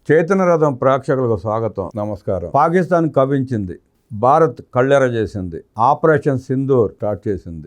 చైతన్య రథం ప్రేక్షకులకు స్వాగతం, నమస్కారం. పాకిస్తాన్ కవించింది, భారత్ కళ్ళెర చేసింది, ఆపరేషన్ సింధూర్ స్టార్ట్ చేసింది.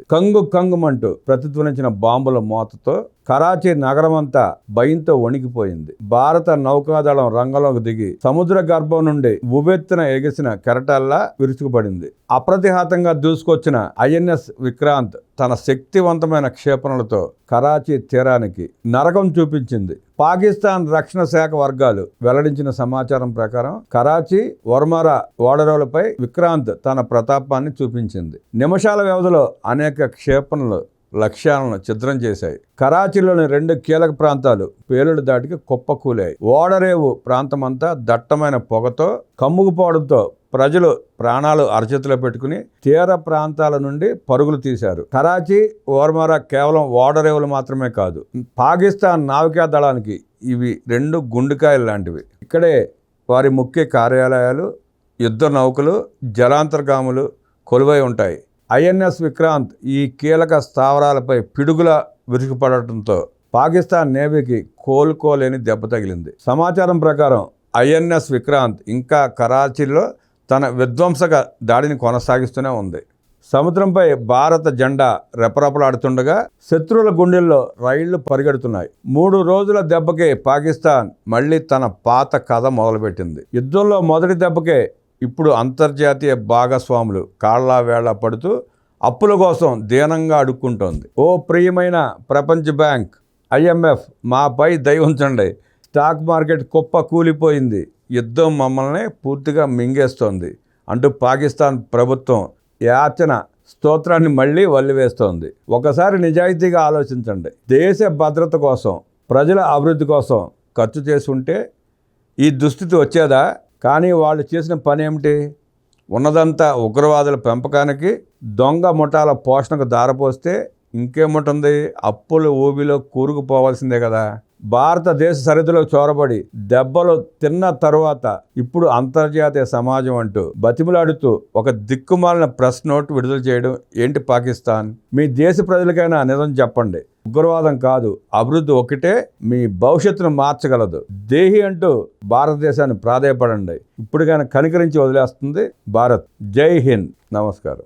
కంగుమంటూ ప్రతిధ్వనించిన బాంబుల మోతతో కరాచీ నగరమంతా భయంతో వణికిపోయింది. భారత నౌకాదళం రంగంలోకి దిగి సముద్ర గర్భం నుండి ఉవ్వెత్తున ఎగిసిన కెరటాల్లా విరుచుకుపడింది. అప్రతిహాతంగా దూసుకొచ్చిన ఐఎన్ఎస్ విక్రాంత్ తన శక్తివంతమైన క్షేపణలతో కరాచీ తీరానికి నరకం చూపించింది. పాకిస్తాన్ రక్షణ శాఖ వర్గాలు వెల్లడించిన సమాచారం ప్రకారం కరాచీ వర్మరా ఓడరేవులపై విక్రాంత్ తన ప్రతాపాన్ని చూపించింది. నిమిషాల వ్యవధిలో అనేక క్షేపణలు లక్ష్యాలను ఛిద్రం చేశాయి. కరాచీలోని 2 కీలక ప్రాంతాలు పేలుడు దాటికి కుప్పకూలాయి. ఓడరేవు ప్రాంతమంతా దట్టమైన పొగతో కమ్ముకుపోవడంతో ప్రజలు ప్రాణాలు అరచేతిలో పెట్టుకుని తీర ప్రాంతాల నుండి పరుగులు తీశారు. కరాచీ, వర్మరా కేవలం ఓడరేవులు మాత్రమే కాదు, పాకిస్తాన్ నావికా దళానికి ఇవి 2 గుండెకాయలు లాంటివి. ఇక్కడే వారి ముఖ్య కార్యాలయాలు, యుద్ధ నౌకలు, జలాంతర్గాములు కొలువై ఉంటాయి. ఐఎన్ఎస్ విక్రాంత్ ఈ కీలక స్థావరాలపై పిడుగుల విరుచుకుపడటంతో పాకిస్తాన్ నేవీకి కోలుకోలేని దెబ్బ తగిలింది. సమాచారం ప్రకారం ఐఎన్ఎస్ విక్రాంత్ ఇంకా కరాచీలో తన విధ్వంసక దాడిని కొనసాగిస్తూనే ఉంది. సముద్రంపై భారత జెండా రెపరెపలాడుతుండగా శత్రువుల గుండెల్లో రైళ్లు పరిగెడుతున్నాయి. 3 రోజుల దెబ్బకే పాకిస్తాన్ మళ్లీ తన పాత కథ మొదలుపెట్టింది. యుద్ధంలో మొదటి దెబ్బకే ఇప్పుడు అంతర్జాతీయ భాగస్వాములు కాళ్ళ వేళ పడుతూ అప్పుల కోసం దీనంగా అడుక్కుంటోంది. ఓ ప్రియమైన ప్రపంచ బ్యాంక్, IMF, మాపై దయ ఉంచండి. స్టాక్ మార్కెట్ కుప్ప కూలిపోయింది, యుద్ధం మమ్మల్ని పూర్తిగా మింగేస్తోంది అంటూ పాకిస్తాన్ ప్రభుత్వం యాచన స్తోత్రాన్ని మళ్ళీ వల్లివేస్తోంది. ఒకసారి నిజాయితీగా ఆలోచించండి. దేశ భద్రత కోసం, ప్రజల అభివృద్ధి కోసం ఖర్చు చేసి ఉంటే ఈ దుస్థితి వచ్చేదా? కానీ వాళ్ళు చేసిన పని ఏమిటి? ఉన్నదంతా ఉగ్రవాదుల పెంపకానికి, దొంగ ముఠాల పోషణకు దారపోస్తే ఇంకేముంటుంది? అప్పుల ఊబిలో కూరుకుపోవాల్సిందే కదా. భారతదేశ సరిహద్దులో చొరబడి దెబ్బలు తిన్న తరువాత ఇప్పుడు అంతర్జాతీయ సమాజం అంటూ బతిమలాడుతూ ఒక దిక్కుమాలిన ప్రెస్ నోట్ విడుదల చేయడం ఏంటి పాకిస్తాన్? మీ దేశ ప్రజలకైనా నిజం చెప్పండి. ఉగ్రవాదం కాదు, అభివృద్ధి ఒకటే మీ భవిష్యత్తును మార్చగలదు. దేహి అంటూ భారతదేశాన్ని ప్రాధేయపడండి. ఇప్పటికైనా కనికరించి వదిలేస్తుంది భారత్. జై హింద్. నమస్కారం.